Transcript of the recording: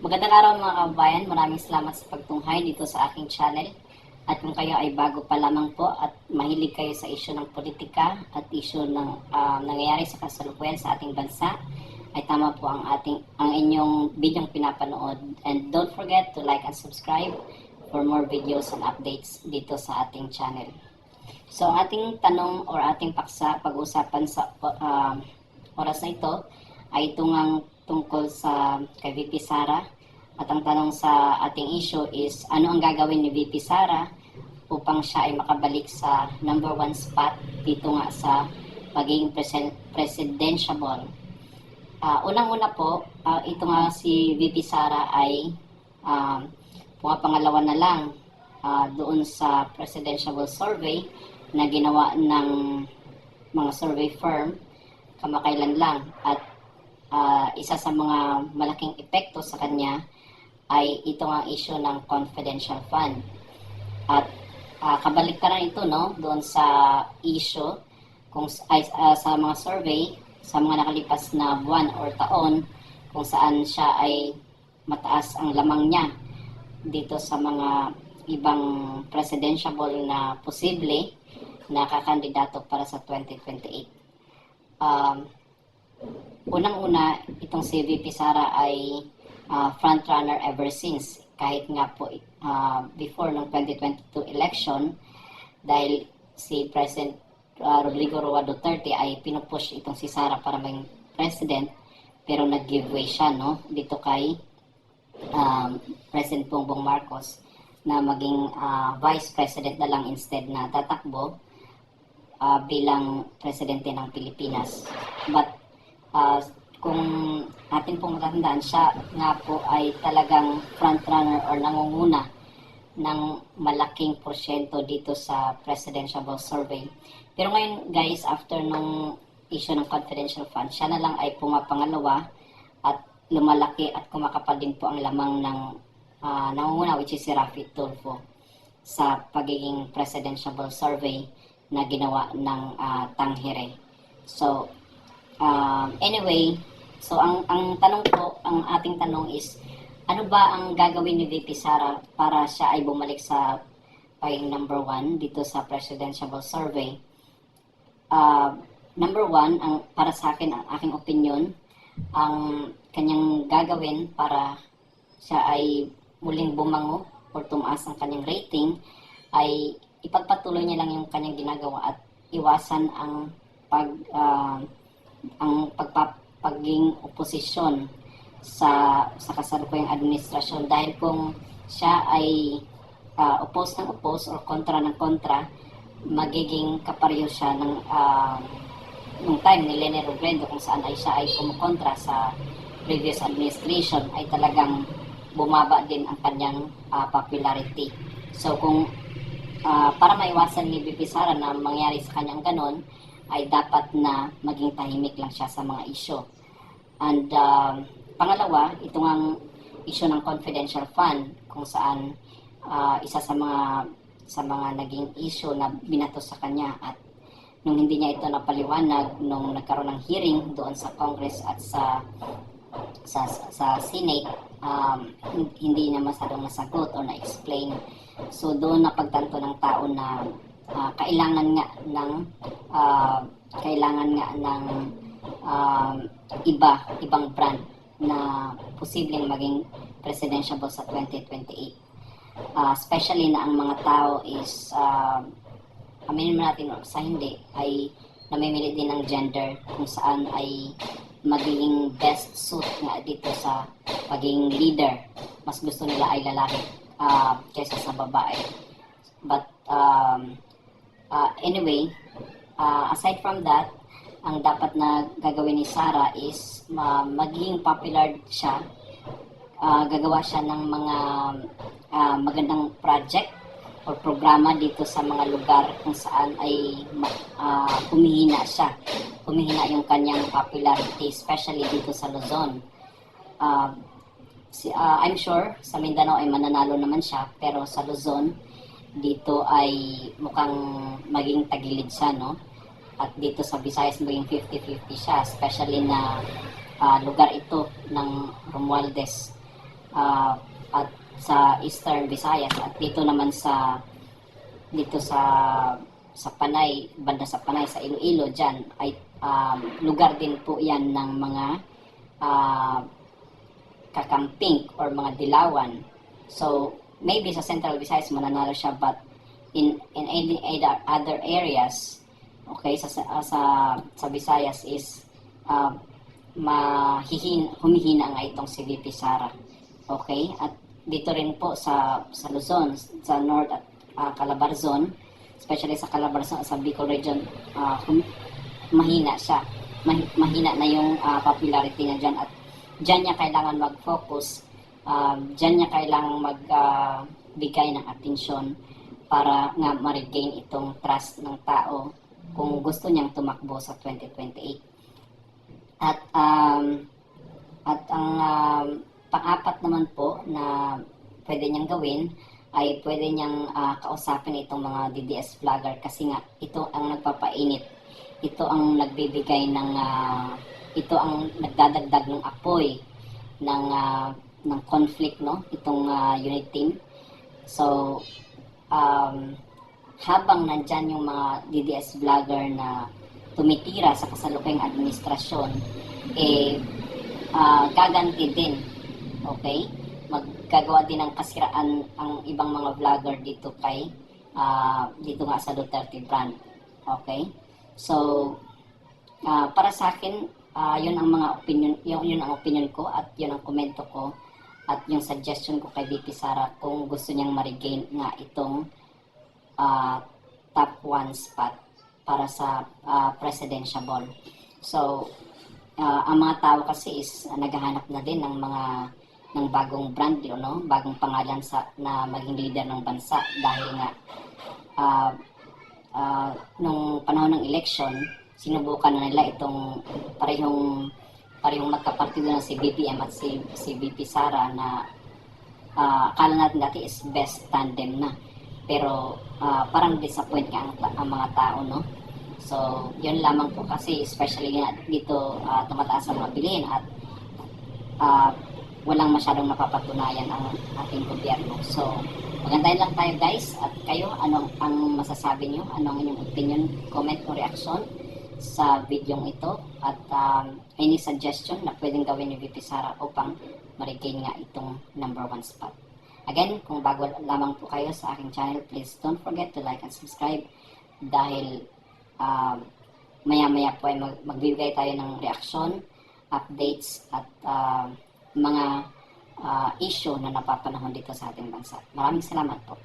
Magandang araw mga kabayan, maraming salamat sa pagtunghay dito sa aking channel. At kung kayo ay bago pa lamang po at mahilig kayo sa isyu ng politika at isyu ng nangyayari sa kasalukuyan sa ating bansa, ay tama po ang inyong bidyong pinapanood. And don't forget to like and subscribe for more videos and updates dito sa ating channel. So ating tanong or ating paksa pag-usapan sa oras na ito ay tungkol sa kay VP Sara. At ang tanong sa ating issue is, ano ang gagawin ni VP Sara upang siya ay makabalik sa number 1 spot dito nga sa pagiging presidentiable. Unang-una po, ito nga si VP Sara ay pangalawa na lang doon sa presidentiable survey na ginawa ng mga survey firm kamakailan lang. At isa sa mga malaking epekto sa kanya ay ito ang issue ng confidential fund. At kabaliktaran ito doon sa issue sa mga survey sa mga nakalipas na buwan or taon kung saan siya ay mataas ang lamang niya dito sa mga ibang presidentiable na posible na kakandidato para sa 2028. Unang-una, itong si VP Sara ay frontrunner ever since, kahit nga po before ng 2022 election, dahil si President Rodrigo Roa Duterte ay pinupush itong si Sara para maging president, pero nag-giveaway siya dito kay President Bongbong Marcos na maging vice president na lang instead na tatakbo bilang presidente ng Pilipinas. But kung atin pong matatandaan, siya nga po ay talagang frontrunner or nangunguna ng malaking porsyento dito sa presidential survey. Pero ngayon guys, after nung issue ng confidential fund, siya na lang ay pumapangalawa at lumalaki at kumakapal din po ang lamang ng nangunguna, which is si Raffy Tulfo sa pagiging presidential survey na ginawa ng Tangere. So anyway, so ang tanong po, ang ating tanong is, ano ba ang gagawin ni VP Sara para siya ay bumalik sa pagiging number 1 dito sa presidential survey? Number 1, para sa akin, ang aking opinion, ang kanyang gagawin para siya ay muling bumango or tumaas ang kanyang rating ay ipagpatuloy niya lang yung kanyang ginagawa at iwasan ang pagiging oposisyon sa kasalukuyang administrasyon, dahil kung siya ay oppose ng oppose or kontra ng kontra, magiging kapareho siya nung time ni Leni Robredo kung saan ay siya ay kumukontra sa previous administration, ay talagang bumaba din ang kanyang popularity. So kung para maiwasan ni VP Sara na mangyari sa kanyang ganon, ay dapat na maging tahimik lang siya sa mga issue. And pangalawa, ito ang issue ng confidential fund, kung saan isa sa mga naging issue na binato sa kanya, at nung hindi niya ito napaliwanag nung nagkaroon ng hearing doon sa Congress at sa Senate, hindi niya masyadong nasagot o na-explain. So doon napagtanto ng tao na kailangan nga ng ibang brand na posibleng maging presidential sa 2028. Especially na ang mga tao is aminin natin sa hindi ay namimili din ng gender kung saan ay magiging best suit nga dito sa pagiging leader. Mas gusto nila ay lalaki kaysa sa babae. But anyway, aside from that, ang dapat na gagawin ni Sara is magiging popular siya. Gagawa siya ng mga magandang project o programa dito sa mga lugar kung saan ay humihina siya. Humihina yung kanyang popularity, especially dito sa Luzon. I'm sure sa Mindanao ay mananalo naman siya, pero sa Luzon, dito ay mukhang maging tagilid siya, At dito sa Visayas maging 50-50 siya, especially na lugar ito ng Romualdez. at sa Eastern Visayas, at dito naman sa Panay, banda sa Panay, sa Iloilo, dyan ay lugar din po yan ng mga kakamping or mga dilawan. So maybe sa Central Visayas mananalo siya, but in any other areas, okay, sa Visayas is humihina nga itong si VP Sara. Okay? At dito rin po sa Luzon, sa North at Calabarzon, especially sa Calabarzon, sa Bicol region, mahina siya. Mahina na yung popularity niya dyan, at dyan niya kailangan mag-focus, dyan niya kailangan magbigay ng atensyon para nga ma-regain itong trust ng tao kung gusto niyang tumakbo sa 2028. At ang pang-apat naman po na pwede niyang gawin ay pwede niyang kausapin itong mga DDS vlogger, kasi nga ito ang nagpapainit, ito ang nagbibigay ng ito ang nagdadagdag ng apoy ng conflict, no, itong unit team. So habang nandyan yung mga DDS vlogger na tumitira sa kasalukuyang administrasyon, gaganti din, okay? Maggagawa din ng kasiraan ang ibang mga vlogger dito dito nga sa Duterte brand, okay? So para sa akin, yun ang mga opinion, yun ang opinion ko, at yun ang komento ko, at yung suggestion ko kay VP Sara kung gusto niyang ma-regain nga itong top 1 spot para sa presidential ball. So ang mga tao kasi is naghahanap na din ng bagong brand, no? Bagong pangalan na maging leader ng bansa, dahil nga nung panahon ng election, sinubukan na nila itong parehong magkapartido na si BBM at si VP Sara, na akala natin dati is best tandem na, pero parang disappoint ka ang mga tao, no? So yun lamang po, kasi especially nga dito tumataas ang mga bilihin, at walang masyadong napapatunayan ang ating gobyerno. So magandahin lang tayo, guys, at kayo, anong ang masasabi nyo, anong inyong opinion, comment o reaction sa video ito, at any suggestion na pwedeng gawin ni VP Sara upang ma-regain nga itong number 1 spot. Again, kung bago lamang po kayo sa aking channel, please don't forget to like and subscribe, dahil maya-maya po ay magbibigay tayo ng reaksyon, updates, at mga issue na napapanahon dito sa ating bansa. Maraming salamat po.